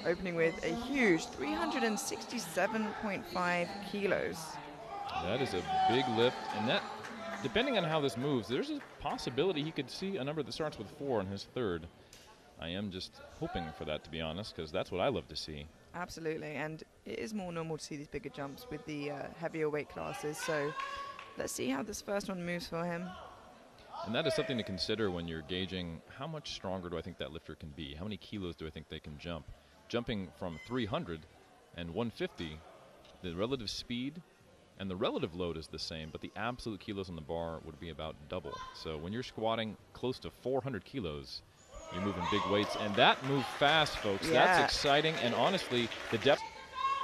opening with a huge 367.5 kilos. That is a big lift, and that, depending on how this moves, there's a possibility he could see a number that starts with 4 in his third. I am just hoping for that, to be honest, because that's what I love to see. Absolutely, and it is more normal to see these bigger jumps with the heavier weight classes, so let's see how this first one moves for him. And that is something to consider when you're gauging how much stronger do I think that lifter can be, how many kilos do I think they can jump. Jumping from 300 and 150, the relative speed and the relative load is the same, but the absolute kilos on the bar would be about double. So when you're squatting close to 400 kilos, you're moving big weights, and that moved fast, folks. Yeah. That's exciting, and honestly, the depth.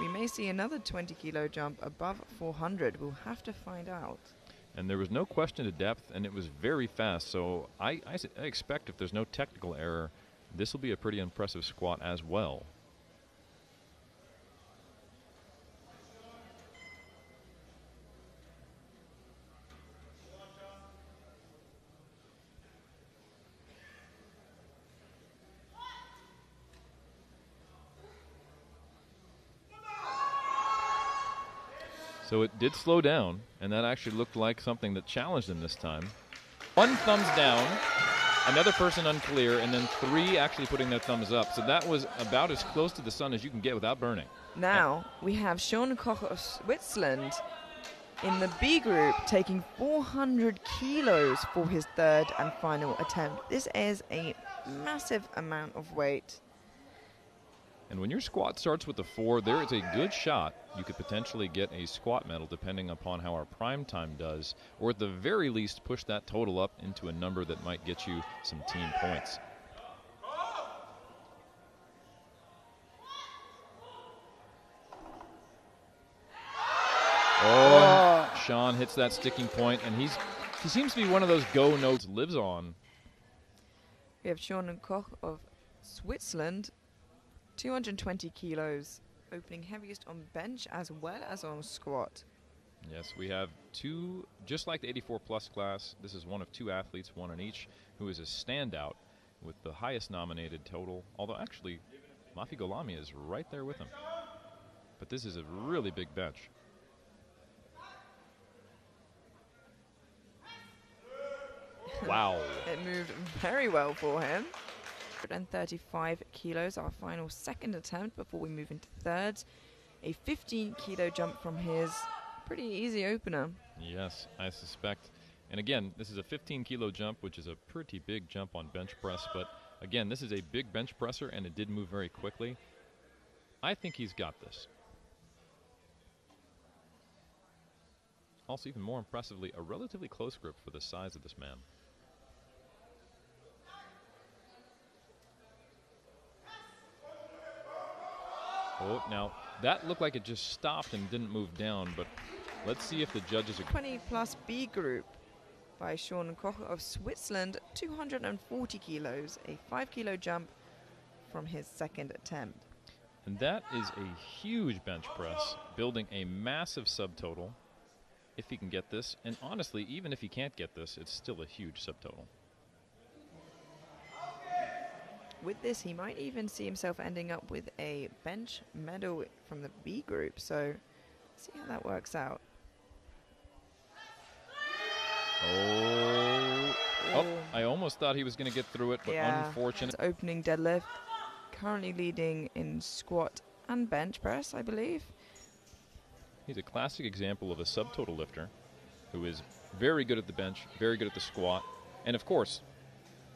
We may see another 20-kilo jump above 400. We'll have to find out. And there was no question to depth, and it was very fast. So I expect if there's no technical error, this will be a pretty impressive squat as well. So it did slow down, and that actually looked like something that challenged him this time. 1 thumbs down, another person unclear, and then 3 actually putting their thumbs up. So that was about as close to the sun as you can get without burning. Now we have Koch of Switzerland in the B group taking 400 kilos for his third and final attempt. This is a massive amount of weight. And when your squat starts with a 4, there is a good shot you could potentially get a squat medal depending upon how our prime time does, or at the very least push that total up into a number that might get you some team points. Oh, and Sean hits that sticking point, and he seems to be one of those go notes lives on. We have Koch of Switzerland, 220 kilos, opening heaviest on bench as well as on squat. Yes, we have 2, just like the 84 plus class, this is one of 2 athletes, 1 in each, who is a standout with the highest nominated total, although actually Mafi Golami is right there with him. But this is a really big bench. Wow. It moved very well for him. 135 kilos, our final second attempt before we move into thirds. A 15-kilo jump from his pretty easy opener. Yes, I suspect. And again, this is a 15-kilo jump, which is a pretty big jump on bench press. But again, this is a big bench presser, and it did move very quickly. I think he's got this. Also, even more impressively, a relatively close grip for the size of this man. Oh, now that looked like it just stopped and didn't move down, but let's see if the judges are... 20+ B group by Koch of Switzerland, 240 kilos, a 5-kilo jump from his second attempt. And that is a huge bench press, building a massive subtotal if he can get this. And honestly, even if he can't get this, it's still a huge subtotal. With this, he might even see himself ending up with a bench medal from the B group. So, see how that works out. Oh, I almost thought he was going to get through it, but unfortunate. Opening deadlift, currently leading in squat and bench press, I believe. He's a classic example of a subtotal lifter who is very good at the bench, very good at the squat, and of course,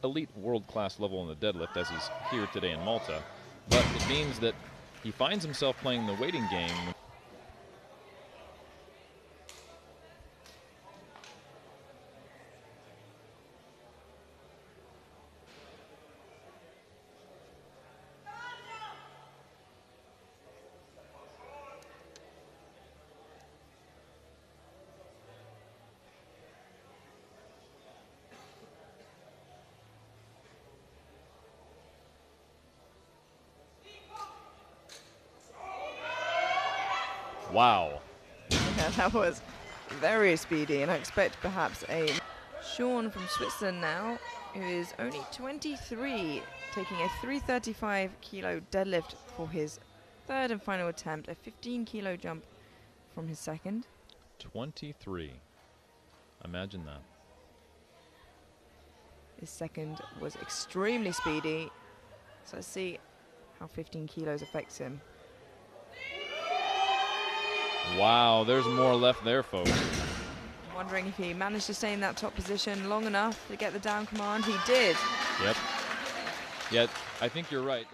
elite world-class level in the deadlift as he's here today in Malta. But it means that he finds himself playing the waiting game. Wow. Yeah, that was very speedy, and I expect perhaps a Sean from Switzerland now, who is only 23, taking a 335 kilo deadlift for his third and final attempt, a 15 kilo jump from his second. 23. Imagine that. His second was extremely speedy. So let's see how 15 kilos affects him. Wow, there's more left there, folks. I'm wondering if he managed to stay in that top position long enough to get the down command. He did. Yep. Yet, I think you're right.